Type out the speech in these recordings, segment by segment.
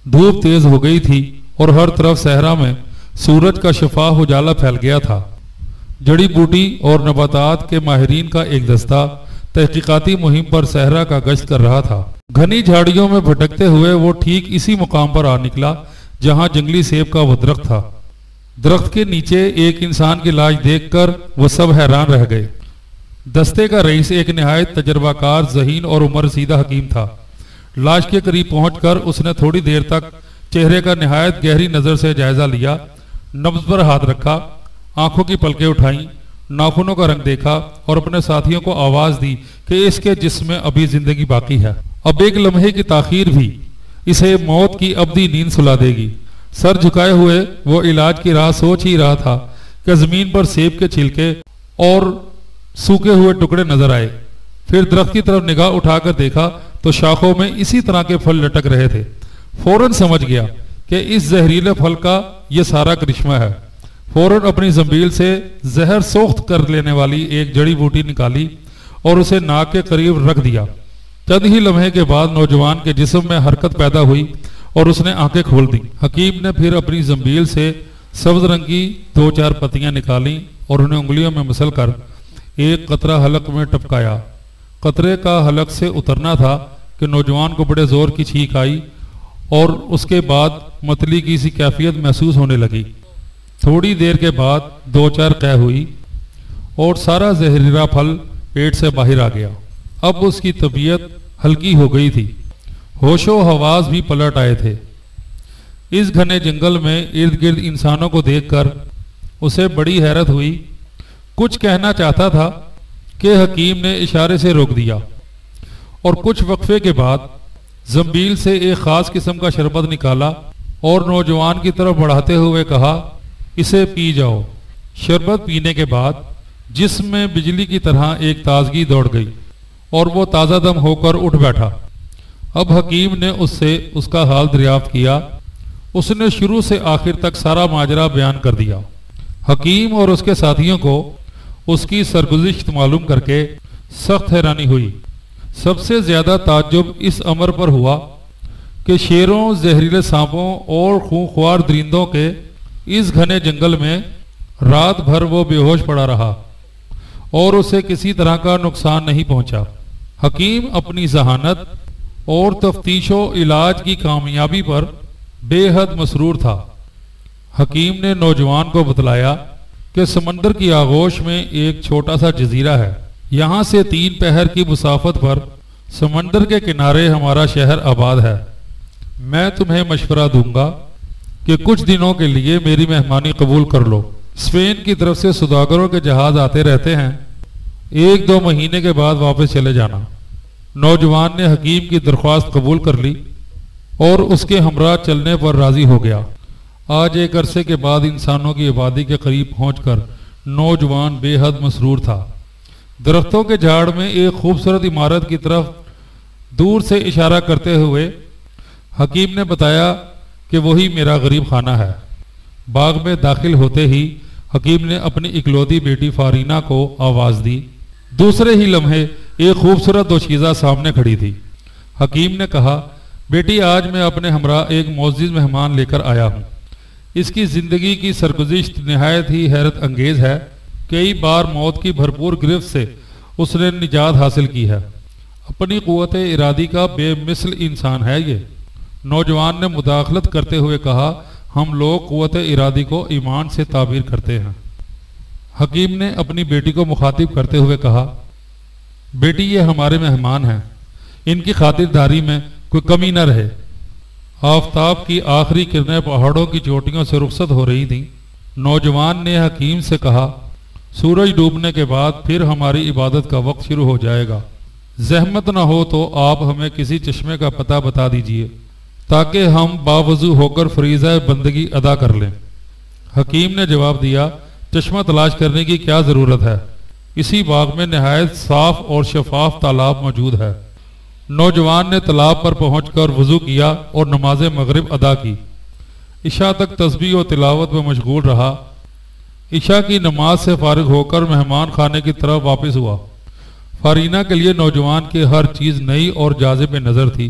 धूप तेज हो गई थी और हर तरफ सहरा में सूरज का शफाफ उजाला फैल गया था। जड़ी बूटी और नबातात के माहिरीन का एक दस्ता तहकीकाती मुहिम पर सहरा का गश्त कर रहा था। घनी झाड़ियों में भटकते हुए वो ठीक इसी मुकाम पर आ निकला जहां जंगली सेब का वो दरख्त था। दरख्त के नीचे एक इंसान की लाश देखकर वो सब हैरान रह गए। दस्ते का रईस एक निहायत तजर्बाकार, ज़हीन और उम्र रसीदा हकीम था। लाश के करीब पहुंचकर उसने थोड़ी देर तक चेहरे का निहायत गहरी नजर से जायजा लिया, नब्ज पर हाथ रखा, आंखों की पलकें उठाई, नाखूनों का रंग देखा और अपने साथियों को आवाज दी कि इसके जिस्म में अभी जिंदगी बाकी है। अब एक लम्हे की ताखीर भी इसे मौत की अबदी नींद सुला देगी। सर झुकाए हुए वो इलाज की राह सोच ही रहा था कि जमीन पर सेब के छिलके और सूखे हुए टुकड़े नजर आए। फिर दरख्त की तरफ निगाह उठाकर देखा तो शाखों में इसी तरह के फल लटक रहे थे। फौरन समझ गया कि इस जहरीले फल का यह सारा करिश्मा है। फौरन अपनी जंबील से जहर सोख्त कर लेने वाली एक जड़ी बूटी निकाली और उसे नाक के करीब रख दिया। चंद ही लम्हे के बाद नौजवान के जिस्म में हरकत पैदा हुई और उसने आंखें खोल दी। हकीम ने फिर अपनी जंबील से सब्ज रंग की 2-4 पत्तियां निकाली और उन्हें उंगलियों में मसल कर एक कतरा हलक में टपकाया। कतरे का हलक से उतरना था कि नौजवान को बड़े जोर की छींक आई और उसके बाद मतली की सी कैफियत महसूस होने लगी। थोड़ी देर के बाद 2-4 कै हुई और सारा जहरीला फल पेट से बाहर आ गया। अब उसकी तबीयत हल्की हो गई थी, होशो हवास भी पलट आए थे। इस घने जंगल में इर्द गिर्द इंसानों को देखकर उसे बड़ी हैरत हुई। कुछ कहना चाहता था कि हकीम ने इशारे से रोक दिया और कुछ वक्फे के बाद जंबील से एक खास किस्म का शरबत निकाला और नौजवान की तरफ बढ़ाते हुए कहा, इसे पी जाओ। शरबत पीने के बाद जिस्म में बिजली की तरह एक ताजगी दौड़ गई और वो ताज़ा दम होकर उठ बैठा। अब हकीम ने उससे उसका हाल दरियाफ्त किया। उसने शुरू से आखिर तक सारा माजरा बयान कर दिया। हकीम और उसके साथियों को उसकी सरगुज़िश्त मालूम करके सख्त हैरानी हुई। सबसे ज्यादा ताज्जुब इस अमर पर हुआ कि शेरों, जहरीले सांपों और खूंखार दरिंदों के इस घने जंगल में रात भर वो बेहोश पड़ा रहा और उसे किसी तरह का नुकसान नहीं पहुंचा। हकीम अपनी जहानत और तफ्तीशो इलाज की कामयाबी पर बेहद मसरूर था। हकीम ने नौजवान को बतलाया कि समंदर की आगोश में एक छोटा सा जजीरा है। यहाँ से 3 पहर की मुसाफत पर समंदर के किनारे हमारा शहर आबाद है। मैं तुम्हें मशवरा दूंगा कि कुछ दिनों के लिए मेरी मेहमानी कबूल कर लो। स्पेन की तरफ से सौदागरों के जहाज आते रहते हैं। 1-2 महीने के बाद वापस चले जाना। नौजवान ने हकीम की दरख्वास्त कबूल कर ली और उसके हमरा चलने पर राजी हो गया। आज एक अरसे के बाद इंसानों की आबादी के करीब पहुंचकर नौजवान बेहद मसरूर था। दरख्तों के झाड़ में एक खूबसूरत इमारत की तरफ दूर से इशारा करते हुए हकीम ने बताया कि वही मेरा गरीब खाना है। बाग में दाखिल होते ही हकीम ने अपनी इकलौती बेटी फारीना को आवाज दी। दूसरे ही लम्हे एक खूबसूरत दोशीज़ा सामने खड़ी थी। हकीम ने कहा, बेटी आज मैं अपने हमरा एक मोअज़्ज़िज़ मेहमान लेकर आया हूँ। इसकी ज़िंदगी की सरगुज़िश्त निहायत ही हैरत अंगेज़ है। कई बार मौत की भरपूर गिरफ्त से उसने निजात हासिल की है। अपनी क़ुव्वत इरादी का बेमिसल इंसान है ये। नौजवान ने मुदाखलत करते हुए कहा, हम लोग क़ुव्वत इरादी को ईमान से ताबीर करते हैं। हकीम ने अपनी बेटी को मुखातिब करते हुए कहा, बेटी ये हमारे मेहमान हैं, इनकी खातिरदारी में कोई कमी न रहे। आफताब की आखिरी किरणें पहाड़ों की चोटियों से रुखसत हो रही थीं। नौजवान ने हकीम से कहा, सूरज डूबने के बाद फिर हमारी इबादत का वक्त शुरू हो जाएगा। जहमत न हो तो आप हमें किसी चश्मे का पता बता दीजिए ताकि हम बावजू होकर फरीज़ा बंदगी अदा कर लें। हकीम ने जवाब दिया, चश्मा तलाश करने की क्या ज़रूरत है, इसी बाग में नहायत साफ और शफाफ तालाब मौजूद है। नौजवान ने तालाब पर पहुंचकर वजू किया और नमाज मगरिब अदा की। इशा तक तस्बीह और तिलावत में मशगूल रहा। इशा की नमाज से फारिग होकर मेहमान खाने की तरफ वापस हुआ। फारीना के लिए नौजवान की हर चीज़ नई और जाज़िब नज़र थी।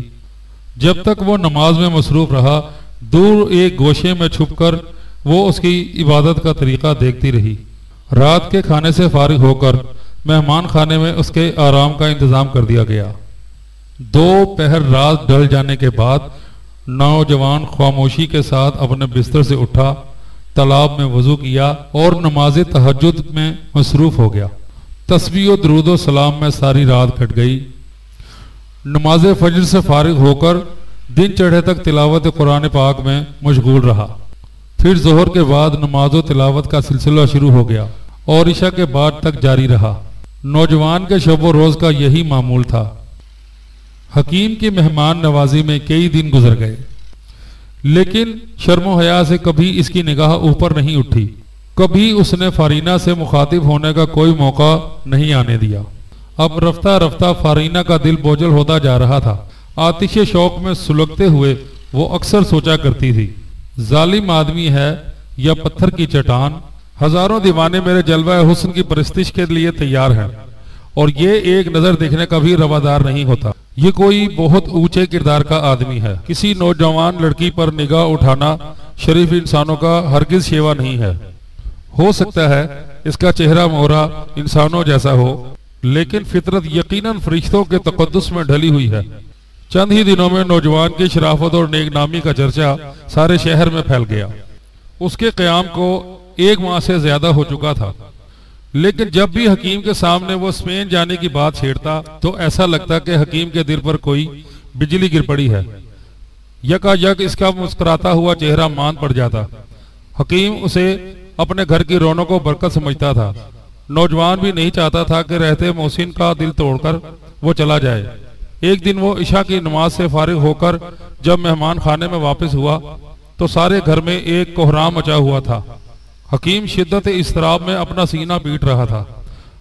जब तक वो नमाज में मसरूफ रहा, दूर एक गोशे में छुपकर वो उसकी इबादत का तरीका देखती रही। रात के खाने से फारिग होकर मेहमान खाने में उसके आराम का इंतजाम कर दिया गया। दोपहर रात ढल जाने के बाद नौजवान खामोशी के साथ अपने बिस्तर से उठा, तालाब में वजू किया और नमाज तहज्जुद में मसरूफ हो गया। तस्बीह और दुरूद और सलाम में सारी रात कट गई। नमाज फजर से फारिग होकर दिन चढ़े तक तिलावत कुरान पाक में मशगूल रहा। फिर जोहर के बाद नमाज तिलावत का सिलसिला शुरू हो गया और इशा के बाद तक जारी रहा। नौजवान के शब रोज का यही मामूल था। हकीम की मेहमान नवाजी में कई दिन गुजर गए, लेकिन शर्मो हया से कभी इसकी निगाह ऊपर नहीं उठी। कभी उसने फारीना से मुखातिब होने का कोई मौका नहीं आने दिया। अब रफ्ता रफ्ता फारीना का दिल बोझल होता जा रहा था। आतिशे शौक में सुलगते हुए वो अक्सर सोचा करती थी, जालिम आदमी है या पत्थर की चट्टान, हजारों दीवाने मेरे जलवा हुस्न की परस्तिश के लिए तैयार हैं और ये एक नजर देखने का भी रवादार नहीं होता। ये कोई बहुत ऊंचे किरदार का आदमी है। किसी नौजवान लड़की पर निगाह उठाना शरीफ इंसानों का हरगिज शेवा नहीं है। हो सकता है इसका चेहरा मोहरा इंसानों जैसा हो, लेकिन फितरत यकीनन फरिश्तों के तकद्दुस में ढली हुई है। चंद ही दिनों में नौजवान की शराफत और नेकनामी का चर्चा सारे शहर में फैल गया। उसके क़याम को 1 माह से ज्यादा हो चुका था, लेकिन जब भी हकीम के सामने वो स्पेन जाने की बात छेड़ता तो ऐसा लगता कि हकीम के दिल पर कोई बिजली गिर पड़ी है। यकायक इसका मुस्कुराता हुआ चेहरा मान पड़ जाता। हकीम उसे अपने घर की रौनक को बरकत समझता था। नौजवान भी नहीं चाहता था कि रहते मोहसिन का दिल तोड़कर वो चला जाए। एक दिन वो इशा की नमाज से फारिग होकर जब मेहमान खाने में वापस हुआ तो सारे घर में एक कोहराम मचा हुआ था। हकीम शिद्दत इस्तराब में अपना सीना पीट रहा था।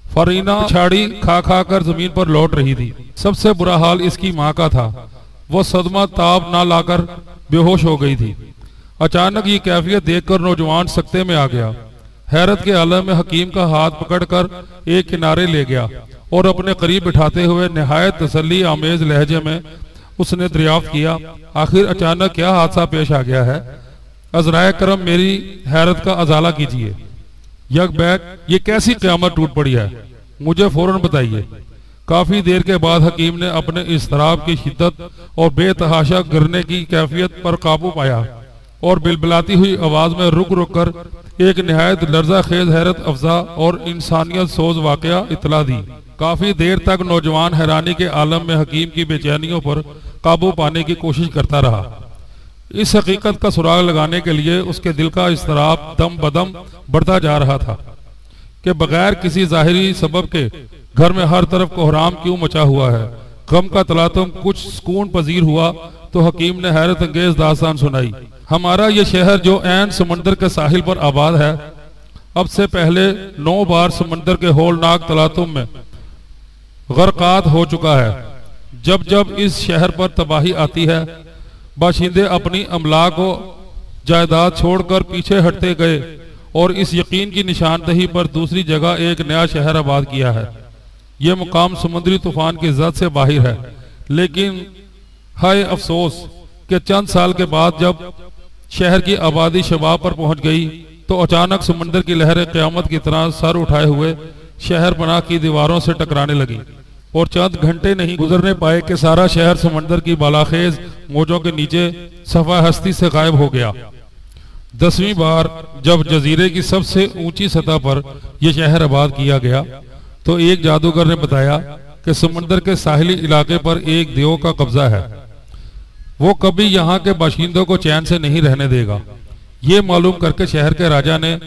फरीना छाड़ी खा खा कर जमीन पर लौट रही थी। सबसे बुरा हाल इसकी माँ का था। वो सदमा ताब ना लाकर बेहोश हो गई थी। अचानक ये कैफियत देखकर नौजवान सकते में आ गया। हैरत के आलम में हकीम का हाथ पकड़कर एक किनारे ले गया और अपने करीब बिठाते हुए निहायत तसल्ली आमेज लहजे में उसने दरियाफ्त किया, आखिर अचानक क्या हादसा पेश आ गया है? अज़राए करम मेरी हैरत का अजाला कीजिए। यक बैक ये कैसी क़यामत टूट पड़ी है, मुझे फौरन बताइए। काफी देर के बाद हकीम ने अपने इस्तराब की शिद्दत और बेतहाशा गिरने की कैफियत पर काबू पाया और बिलबिलाती हुई आवाज में रुक रुक कर एक निहायत लर्जा खेज हैरत अफजा और इंसानियत सोज वाकया इतला दी। काफी देर तक नौजवान हैरानी के आलम में हकीम की बेचैनियों पर काबू पाने की कोशिश करता रहा। इस हकीकत का सुराग लगाने के लिए उसके दिल का इस्तराब दम बदम बढ़ता जा रहा था कि बगैर किसी जाहिरी सबब के घर में हर तरफ कोहराम क्यों मचा हुआ है। गम का तलातुम कुछ सुकून पजीर हुआ तो हकीम ने हैरत अंगेज दास्तान सुनाई। हमारा ये शहर जो ऐन समंदर के साहिल पर आबाद है, अब से पहले 9 बार समंदर के होलनाक तलातुम में गर्कात हो चुका है। जब जब इस शहर पर तबाही आती है, बाशिंदे अपनी अमला को जायदाद छोड़कर पीछे हटते गए और इस यकीन की निशानदही पर दूसरी जगह एक नया शहर आबाद किया है। यह मुकाम समुद्री तूफान की जद से बाहर है, लेकिन हाय अफसोस कि चंद साल के बाद जब शहर की आबादी शबाब पर पहुंच गई तो अचानक समंदर की लहरें क़यामत की तरह सर उठाए हुए शहर पनाह की दीवारों से टकराने लगी और चंद घंटे नहीं गुजरने पाए कि सारा शहर समंदर की बालाखेज मौजों के नीचे सफा हस्ती से गायब हो गया। 10वीं बार जब जजीरे की सबसे ऊंची सतह पर यह शहर आबाद किया गया तो एक जादूगर ने बताया कि समंदर के साहिली इलाके पर एक देव का कब्जा है। वो कभी यहाँ के बाशिंदों को चैन से नहीं रहने देगा। ये मालूम करके शहर के राजा ने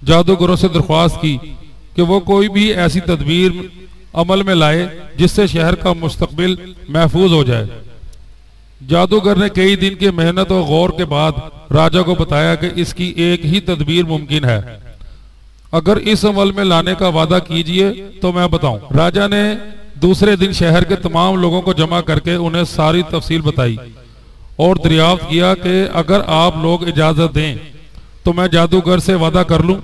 जादूगरों से दरख्वास्त की कि वो कोई भी ऐसी तदबीर अमल में लाए जिससे शहर का मुस्तकबिल महफूज हो जाए। जादूगर ने कई दिन की मेहनत और गौर के बाद राजा को बताया कि इसकी एक ही तदबीर मुमकिन है। अगर इस अमल में लाने का वादा कीजिए तो मैं बताऊं। राजा ने दूसरे दिन शहर के तमाम लोगों को जमा करके उन्हें सारी तफसील बताई और दरियाफ्त किया कि अगर आप लोग इजाजत दें तो मैं जादूगर से वादा कर लूं।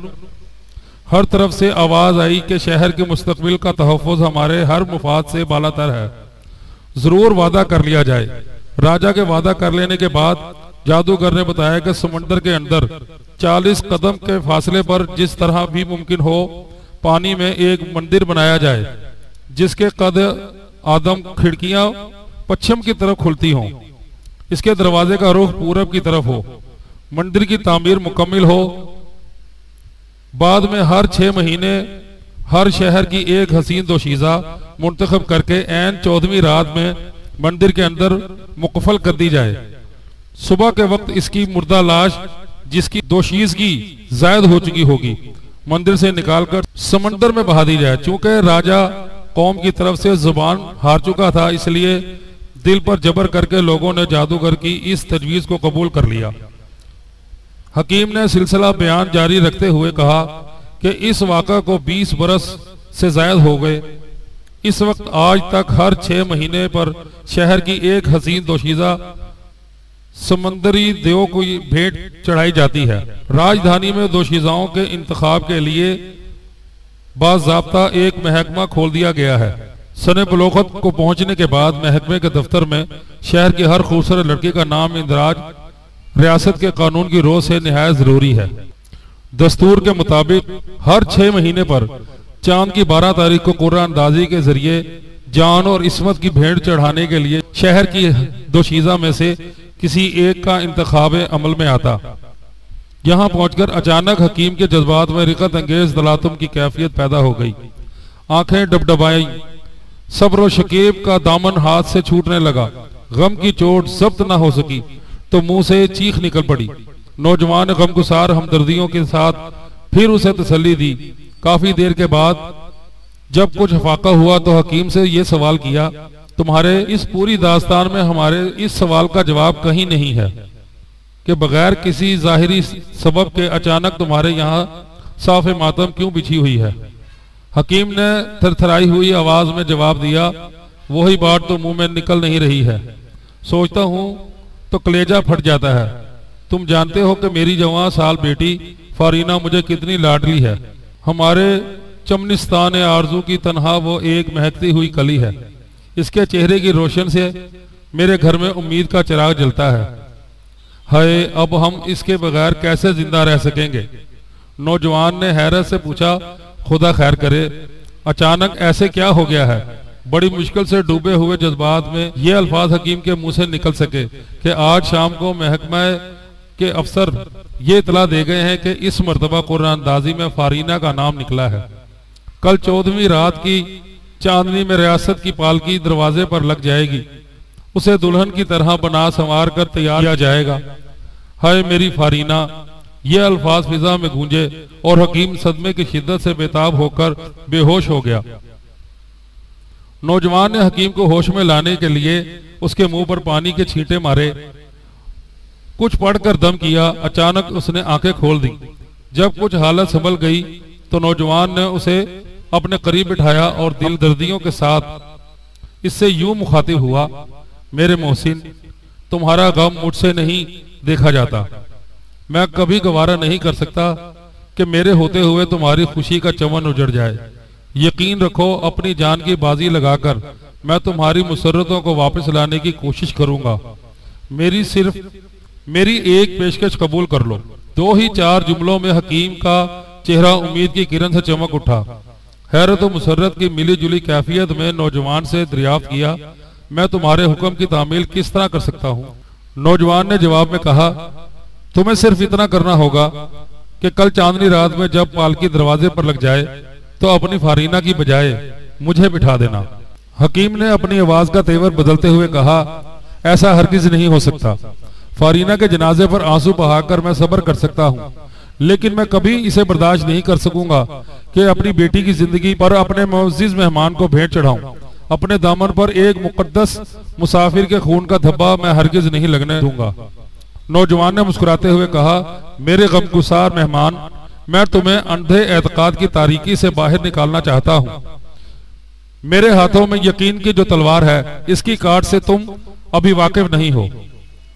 हर तरफ से आवाज आई कि शहर के मुस्तकबिल का तहफ़्फ़ुज़ हमारे हर मुफाद से बालातर है, जरूर वादा कर लिया जाए। राजा के वादा कर लेने के बाद जादूगर ने बताया कि समंदर के अंदर 40 कदम के फासले पर जिस तरह भी मुमकिन हो पानी में एक मंदिर बनाया जाए, जिसके कद आदम खिड़कियां पश्चिम की तरफ खुलती हों, इसके दरवाजे का रुख पूरब की तरफ हो, मंदिर की तामीर मुकम्मल हो। बाद में हर 6 महीने हर शहर की एक हसीन दोशीज़ा मुंतखब करके ऐन 14वीं रात में मंदिर के अंदर मुकफल कर दी जाए। सुबह के वक्त इसकी मुर्दा लाश, जिसकी दोशीज़गी जायद हो चुकी होगी, मंदिर से निकालकर समंदर में बहा दी जाए। चूंकि राजा कौम की तरफ से जुबान हार चुका था, इसलिए दिल पर जबर करके लोगों ने जादूगर की इस तजवीज़ को कबूल कर लिया। हकीम ने सिलसिला बयान जारी रखते हुए कहा कि इस वाक़ा को 20 बरस से जायद हो गए। इस वक्त आज तक हर 6 महीने पर शहर की एक हसीन दोशीज़ा समंदरी देव को भेंट चढ़ाई जाती है। राजधानी में दोशीज़ाओं के इंतखाब के लिए बाज़ाब्ता एक महकमा खोल दिया गया है। सने बलोगत को पहुंचने के बाद महकमे के दफ्तर में शहर की हर खूबसूरत लड़की का नाम इंदराज रियासत के कानून की रोज से निहायत जरूरी है। दस्तूर के मुताबिक हर 6 महीने पर चांद की 12 तारीख को कुर्रा अंदाजी के जरिए जान और इस्मत की भेंट चढ़ाने के लिए शहर की दोशीज़ा में से किसी एक का इंतखाब अमल में आता। यहाँ पहुंचकर अचानक हकीम के जज्बात में रिकत अंगेज तलातुम की कैफियत पैदा हो गई। आंखें डबडबाई, सब्र शकीब का दामन हाथ से छूटने लगा। गम की चोट जब्त न हो सकी तो मुंह से चीख निकल पड़ी। नौजवान ने गमगुसार हमदर्दियों के साथ फिर उसे तसल्ली दी। काफी देर के बाद जब कुछ फाका हुआ तो हकीम से यह सवाल किया, तुम्हारे इस पूरी दास्तान में हमारे इस सवाल का जवाब कहीं नहीं है कि बगैर किसी जाहिरी सबब के अचानक तुम्हारे यहाँ साफे मातम क्यों बिछी हुई है। हकीम ने थरथराई हुई आवाज में जवाब दिया, वही बात तो मुंह में निकल नहीं रही है। सोचता हूं तो कलेजा फट जाता है। तुम जानते हो कि मेरी जवान साल बेटी फारीना मुझे कितनी लाडली है। हमारे चमनिस्तान आरजू की तनहा वो एक महकती हुई कली है। इसके चेहरे की रोशन से मेरे घर में उम्मीद का चिराग जलता है। हाय, अब हम इसके बगैर कैसे जिंदा रह सकेंगे। नौजवान ने हैरत से पूछा, खुदा खैर करे, अचानक ऐसे क्या हो गया है। बड़ी मुश्किल से डूबे हुए जज्बात में ये अल्फाज हकीम के मुंह से निकल सके कि आज शाम को महकमा के अफसर ये इतला दे गए हैं कि इस मर्तबा कुरान अंदाजी में फारीना का नाम निकला है। कल 14वीं रात की चांदनी में रियासत की पालकी दरवाजे पर लग जाएगी। उसे दुल्हन की तरह बना संवार कर तैयार किया जाएगा। हाय मेरी फारीना, ये अल्फाज फिजा में गूंजे और हकीम सदमे की शिद्दत से बेताब होकर बेहोश हो गया। नौजवान ने हकीम को होश में लाने के लिए उसके मुंह पर पानी के छींटे मारे, कुछ पढ़कर दम किया। अचानक उसने आंखें खोल दी। जब कुछ हालत संभल गई तो नौजवान ने उसे अपने करीब बिठाया और दिल दर्दियों के साथ इससे यूं मुखातिब हुआ, मेरे मोहसिन, तुम्हारा गम मुझसे नहीं देखा जाता। मैं कभी गवारा नहीं कर सकता कि मेरे होते हुए तुम्हारी खुशी का चमन उजड़ जाए। यकीन रखो, अपनी जान की बाजी लगाकर मैं तुम्हारी मुसर्रतों को वापस लाने की कोशिश करूंगा। मेरी एक पेशकश कबूल कर लो। 2 ही 4 जुमलों में हकीम का चेहरा उम्मीद की किरण से चमक उठा। हैरत और मुसर्रत की मिली जुली कैफियत में नौजवान से दरियाफ्त किया, मैं तुम्हारे हुक्म की तामील किस तरह कर सकता हूँ। नौजवान ने जवाब में कहा, तुम्हें सिर्फ इतना करना होगा कि कल चांदनी रात में जब पालकी दरवाजे पर लग जाए तो अपनी फारीना की बजाय मुझे बिठा देना। हकीम ने अपनी आवाज का तेवर बदलते हुए कहा, ऐसा हरगिज नहीं हो सकता। फारीना के जनाजे पर आंसू बहाकर मैं सब्र कर सकता हूँ, लेकिन मैं कभी इसे बर्दाश्त नहीं कर सकूंगा कि अपनी बेटी की जिंदगी पर अपने मुअज़्ज़िज़ मेहमान को भेंट चढ़ाऊं। अपने दामन पर एक मुकद्दस मुसाफिर के खून का धब्बा मैं हरगिज नहीं लगने दूंगा। नौजवान ने मुस्कुराते हुए कहा, मेरे गमगुसार मेहमान, मैं तुम्हें अंधे एतकाद की तारीकी से बाहर निकालना चाहता हूँ। मेरे हाथों में यकीन की जो तलवार है, इसकी काट से तुम अभी वाकिफ नहीं हो।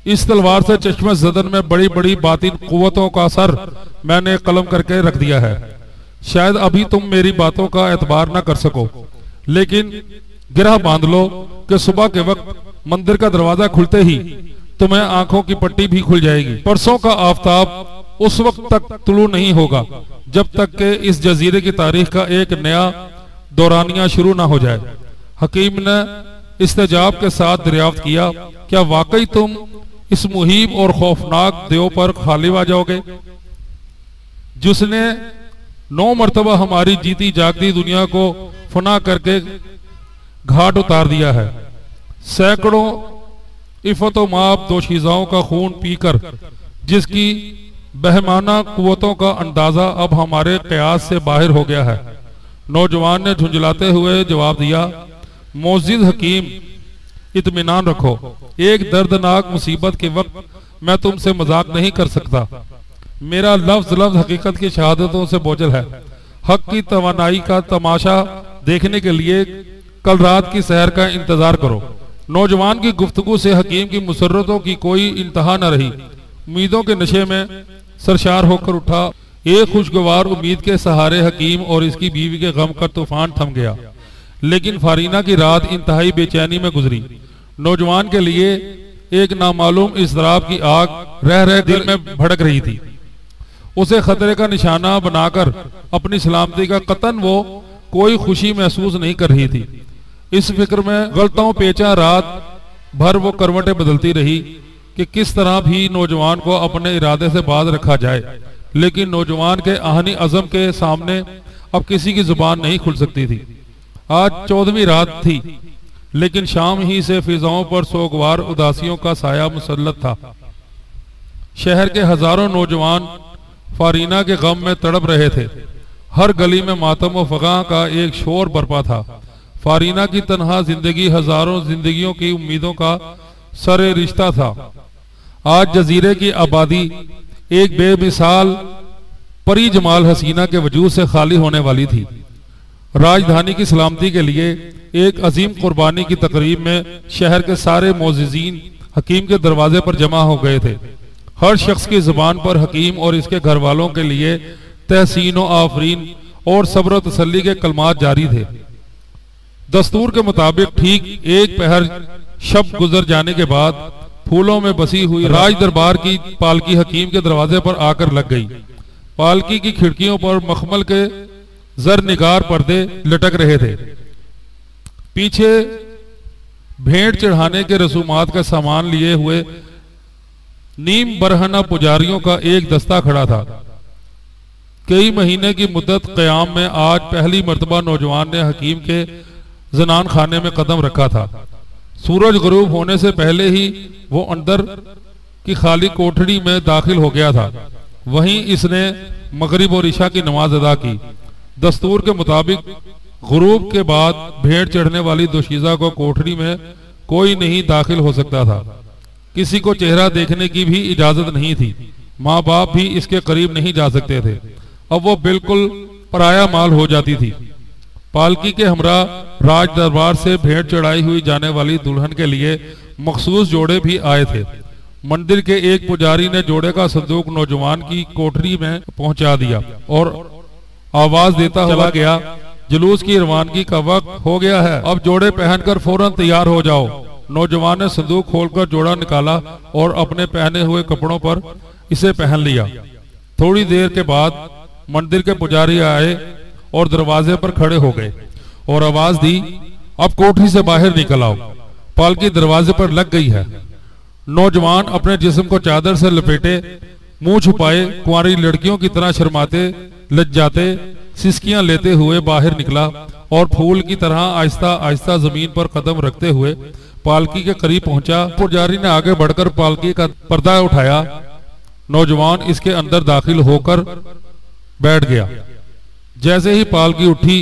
इस तलवार से चश्मे ज़दन में बड़ी बड़ी बातिन कुव्वतों का सर मैंने कलम करके रख दिया है। शायद अभी तुम मेरी बातों का एतबार न कर सको, लेकिन गिरह बांध लो कि सुबह के वक्त मंदिर का दरवाजा खुलते ही तुम्हें आंखों की पट्टी भी खुल जाएगी। परसों का आफताब उस वक्त तक तुलू नहीं होगा जब तक कि इस जजीरे की तारीख का एक नया दौरानिया शुरू ना हो जाए। हकीम ने इस्तेजाब के साथ दरियाफ्त किया, क्या वाकई तुम इस मुहीब और खौफनाक देव पर खालिब आ जाओगे जिसने 9 मरतबा हमारी जीती जागती दुनिया को फना करके घाट उतार दिया है। सैकड़ों इफत माप दोशीजाओं का खून पीकर जिसकी बहमाना कुव्वतों का अंदाजा अब हमारे कयास से बाहर हो गया है। नौजवान ने झुंझलाते हुए जवाब दिया, मोअज़्ज़िज़ हकीम इत्मीनान रखो, एक दर्दनाक मुसीबत के वक्त मैं तुमसे मजाक नहीं कर सकता। मेरा लफ्ज लफ्ज हकीकत की शहादतों से बोझल है। हक की तवानाई का तमाशा देखने के लिए कल रात की सहर का इंतजार करो। नौजवान की गुफ्तगू से हकीम की मुसर्रतों की कोई इंतहा न रही। उम्मीदों के नशे में सरशार होकर उठा। एक खुशगवार उम्मीद के सहारे हकीम और इसकी बीवी के गम का तूफान थम गया, लेकिन फारीना की रात इंतहाई बेचैनी में गुजरी। नौजवान के लिए एक नामालूम इज़राब की आग रह रह दिल में भड़क रही थी। उसे खतरे का निशाना बनाकर अपनी सलामती का कतन वो कोई खुशी महसूस नहीं कर रही थी। इस फिक्र में गलतों पेचा रात भर वो करवटें बदलती रही कि किस तरह भी नौजवान को अपने इरादे से बाज रखा जाए, लेकिन नौजवान के आहनी अज़म के सामने अब किसी की जुबान नहीं खुल सकती थी। आज 14वीं रात थी, लेकिन शाम ही से फिजाओं पर सोगवार उदासियों का साया मुसल्लत था। शहर के हजारों नौजवान फारीना के गम में तड़प रहे थे। हर गली में मातम व फगां का एक शोर बरपा था। फारीना की तन्हा जिंदगी हजारों जिंदगियों की उम्मीदों का सरे रिश्ता था। आज जजीरे की आबादी एक बेमिसाल परी जमाल हसीना के वजूद से खाली होने वाली थी। राजधानी की सलामती के लिए एक अजीम कुर्बानी की तकरीब में शहर के सारे मोअज़्ज़िज़ीन हकीम के दरवाजे पर जमा हो गए थे। हर शख्स की जुबान पर हकीम और इसके घर वालों के लिए तहसीन व आफरीन और सब्र व तसल्ली के कलमात जारी थे। दस्तूर के मुताबिक ठीक एक पहर शब गुजर जाने के बाद फूलों में बसी हुई राज दरबार की पालकी हकीम के दरवाजे पर आकर लग गई। पालकी की खिड़कियों पर मखमल के जर निगार पर्दे लटक रहे थे। पीछे भेंट चढ़ाने के रसूमात का सामान लिए हुए नीम बरहना पुजारियों का एक दस्ता खड़ा था। कई महीने की मुद्दत क़याम में आज पहली मर्तबा नौजवान ने हकीम के जनान खाने में कदम रखा था। सूरज गुरूब होने से पहले ही वो अंदर की खाली कोठड़ी में दाखिल हो गया था। वहीं इसने मगरिब और इशा की नमाज अदा की। दस्तूर के मुताबिक गुरूब के बाद भेंट चढ़ने वाली दोशीजा को कोठड़ी में कोई नहीं दाखिल हो सकता था। किसी को चेहरा देखने की भी इजाजत नहीं थी। माँ बाप भी इसके करीब नहीं जा सकते थे। अब वो बिल्कुल पराया माल हो जाती थी। पालकी के हमरा राज दरबार से भेंट चढ़ाई हुई जाने वाली दुल्हन के लिए मखसूस जोड़े भी आए थे। मंदिर के एक पुजारी ने जोड़े का संदूक नौजवान की कोठरी में पहुंचा दिया और आवाज देता हुआ गया, जुलूस की रवानगी का वक्त हो गया है, अब जोड़े पहनकर फौरन तैयार हो जाओ। नौजवान ने संदूक खोलकर जोड़ा निकाला और अपने पहने हुए कपड़ों पर इसे पहन लिया। थोड़ी देर के बाद मंदिर के पुजारी आए और दरवाजे पर खड़े हो गए और आवाज दी, अब कोठरी से बाहर निकल आओ, पालकी दरवाजे पर लग गई है। नौजवान अपने जिस्म को चादर से लपेटे मुंह छुपाए कुंवारी लड़कियों की तरह शर्माते लज्जाते सिसकियां लेते हुए बाहर निकला और फूल की तरह आहिस्ता आहिस्ता जमीन पर कदम रखते हुए पालकी के करीब पहुंचा। पुजारी ने आगे बढ़कर पालकी का पर्दा उठाया। नौजवान इसके अंदर दाखिल होकर बैठ गया। जैसे ही पालकी उठी,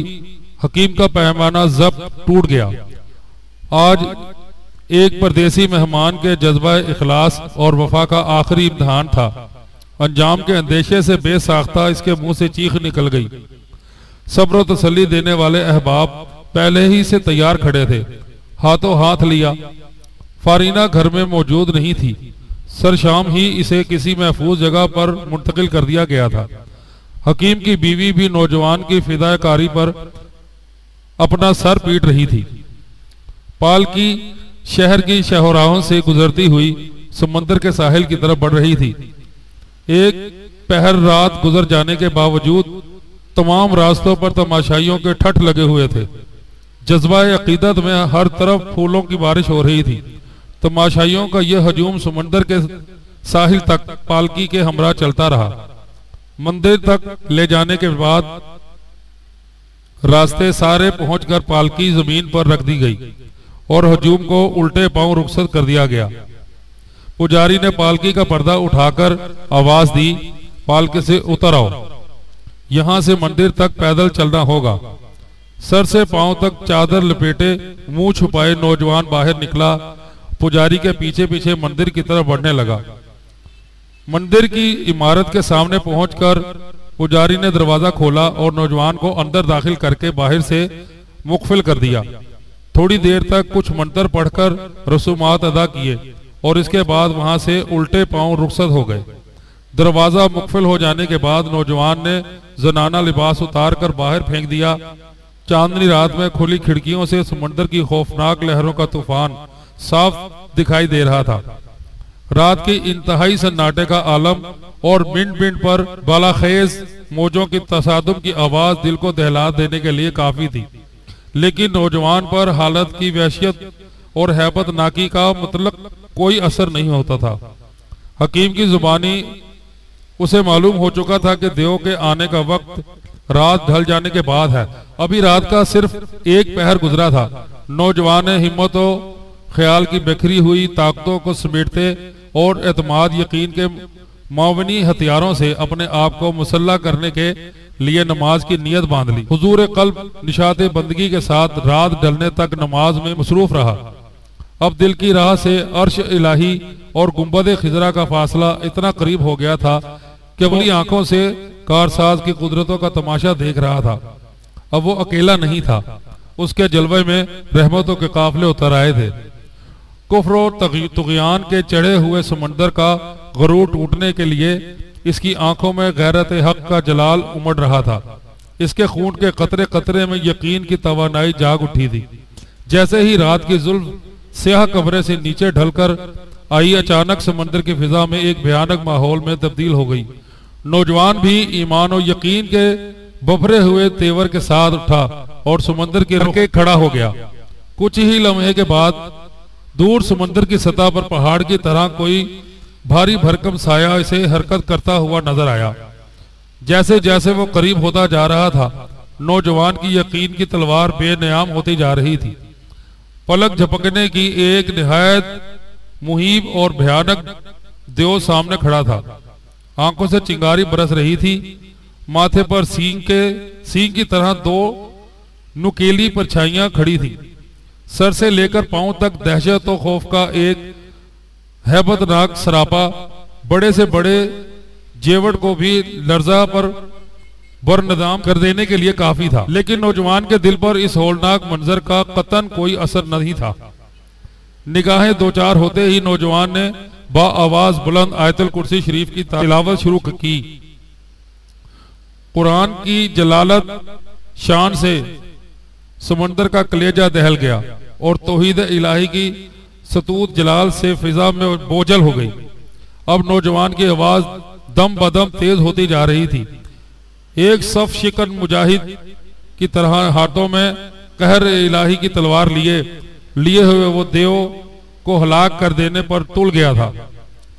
हकीम का पैमाना जब्त टूट गया। आज एक परदेसी मेहमान के जज्बा इखलास और वफा का आखिरी इम्तिहान था। अंजाम के अंदेशे से बेसाख्ता इसके मुंह से चीख निकल गई। सब्र और तसल्ली देने वाले अहबाब पहले ही से तैयार खड़े थे। हाथों हाथ लिया। फारीना घर में मौजूद नहीं थी। सर शाम ही इसे किसी महफूज जगह पर मुंतकिल कर दिया गया था। हकीम की बीवी भी नौजवान की फिदायकारी पर अपना सर पीट रही थी। पालकी शहर की शाहराहों से गुजरती हुई समंदर के साहिल की तरफ बढ़ रही थी। एक पहर रात गुजर जाने के बावजूद तमाम रास्तों पर तमाशाइयों के ठठ लगे हुए थे। जज्बा अकीदत में हर तरफ फूलों की बारिश हो रही थी। तमाशाइयों का यह हजूम समंदर के साहिल तक पालकी के हमरा चलता रहा। मंदिर तक ले जाने के बाद रास्ते सारे पहुंचकर पालकी जमीन पर रख दी गई और हजूम को उल्टे पांव रुखसत कर दिया गया। पुजारी ने पालकी का पर्दा उठाकर आवाज दी, पालकी से उतर आओ, यहां से मंदिर तक पैदल चलना होगा। सर से पांव तक चादर लपेटे मुंह छुपाए नौजवान बाहर निकला। पुजारी के पीछे पीछे मंदिर की तरफ बढ़ने लगा। मंदिर की इमारत के सामने पहुंचकर पुजारी ने दरवाजा खोला और नौजवान को अंदर दाखिल करके बाहर से मुखफिल कर दिया। थोड़ी देर तक कुछ मंत्र पढ़कर रसूमात अदा किए और इसके बाद वहां से उल्टे पांव रुखसत हो गए। दरवाजा मुकफिल हो जाने के बाद नौजवान ने जनाना लिबास उतार कर बाहर फेंक दिया। चांदनी रात में खुली खिड़कियों से समंदर की खौफनाक लहरों का तूफान साफ दिखाई दे रहा था। रात के इंतहाई सन्नाटे का आलम और मिनट मिनट पर बालाखेज मौजों की तसादुम की आवाज दिल को दहला देने के लिए काफी थी, लेकिन नौजवान पर हालत की वहशियत और हैबत नाकी का मतलब कोई असर नहीं होता था। हकीम की जुबानी उसे मालूम हो चुका था कि देव के आने का वक्त रात ढल जाने के बाद है। अभी रात का सिर्फ एक पहर गुजरा था। नौजवान ने हिम्मत और ख्याल की बिखरी हुई ताकतों को समेटते और एतमाद यकीन के मावनी हथियारों से अपने आप को मुसल्ला करने के लिए नमाज की नियत बांध ली। हुजूर कल्ब निशात बंदगी के साथ रात ढलने तक नमाज में मसरूफ रहा। अब दिल की राह से अर्श इलाही और गुंबद खिजरा का फासला इतना करीब हो गया था कि अपनी आंखों से कारसाज की कुदरतों का तमाशा देख रहा था। अब वो अकेला नहीं था, उसके जलवे में रहमतों के काफिले उतर आए थे। कुफ्र और तुग़यान के चढ़े हुए समंदर का गरूर टूटने के लिए इसकी आंखों में गैरत हक का जलाल उमड़ रहा था। इसके खून के कतरे कतरे में यकीन की तवानाई जाग उठी थी। जैसे ही रात की जुल्फ स्याह कमरे से नीचे ढलकर आई, अचानक समंदर की फिजा में एक भयानक माहौल में तब्दील हो गई। नौजवान भी ईमान और यकीन के बफरे हुए तेवर के साथ उठा और समंदर के रुके खड़ा हो गया। कुछ ही लम्हे के बाद दूर समंदर की सतह पर पहाड़ की तरह कोई भारी भरकम साया इसे हरकत करता हुआ नजर आया। जैसे जैसे वो करीब होता जा रहा था, नौजवान की यकीन की तलवार बेनयाम होती जा रही थी। पलक झपकने की एक निहायत मुहीब और भयानक देव सामने खड़ा था। आंखों से चिंगारी बरस रही थी। माथे पर सींग की तरह दो नुकीली परछाइयां खड़ी थी। सर से लेकर पांव तक दहशत और खौफ का एक हैबतनाक सरापा बड़े से बड़े जेवड़ को भी लर्जा पर बरनदाम कर देने के लिए काफी था। लेकिन नौजवान के दिल पर इस होलनाक मंजर का कतन कोई असर नहीं था। निगाहें दो चार होते ही नौजवान ने बा आवाज बुलंद आयतुल कुर्सी शरीफ की तिलावत शुरू की। कुरान की जलालत शान से समंदर का कलेजा दहल गया और तौहीद इलाही की सतूत जलाल से फिजा में बोझल हो गई। अब नौजवान की आवाज दम बदम तेज होती जा रही थी। एक सफ शिकन मुजाहिद की तरह हाथों में कहर इलाही की तलवार लिए हुए वो देव को हलाक कर देने पर तुल गया था।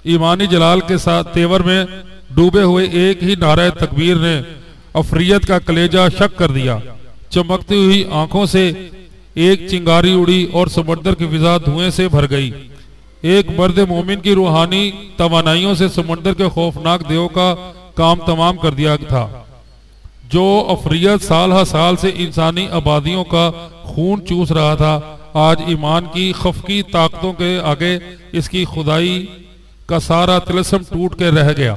ईमानी जलाल के साथ तेवर में डूबे हुए एक ही नारे तकबीर ने अफरियत का कलेजा शक कर दिया। चमकती हुई आंखों से एक चिंगारी उड़ी और समंदर की फिजा धुएं से भर गई। एक मर्द मोमिन की रूहानी तवानाइयों से समंदर के खौफनाक देव का काम तमाम कर दिया था। जो अफरियत साल हर साल से इंसानी आबादियों का खून चूस रहा था, आज ईमान की खफकी ताकतों के आगे इसकी खुदाई का सारा तिलस्म टूट के रह गया।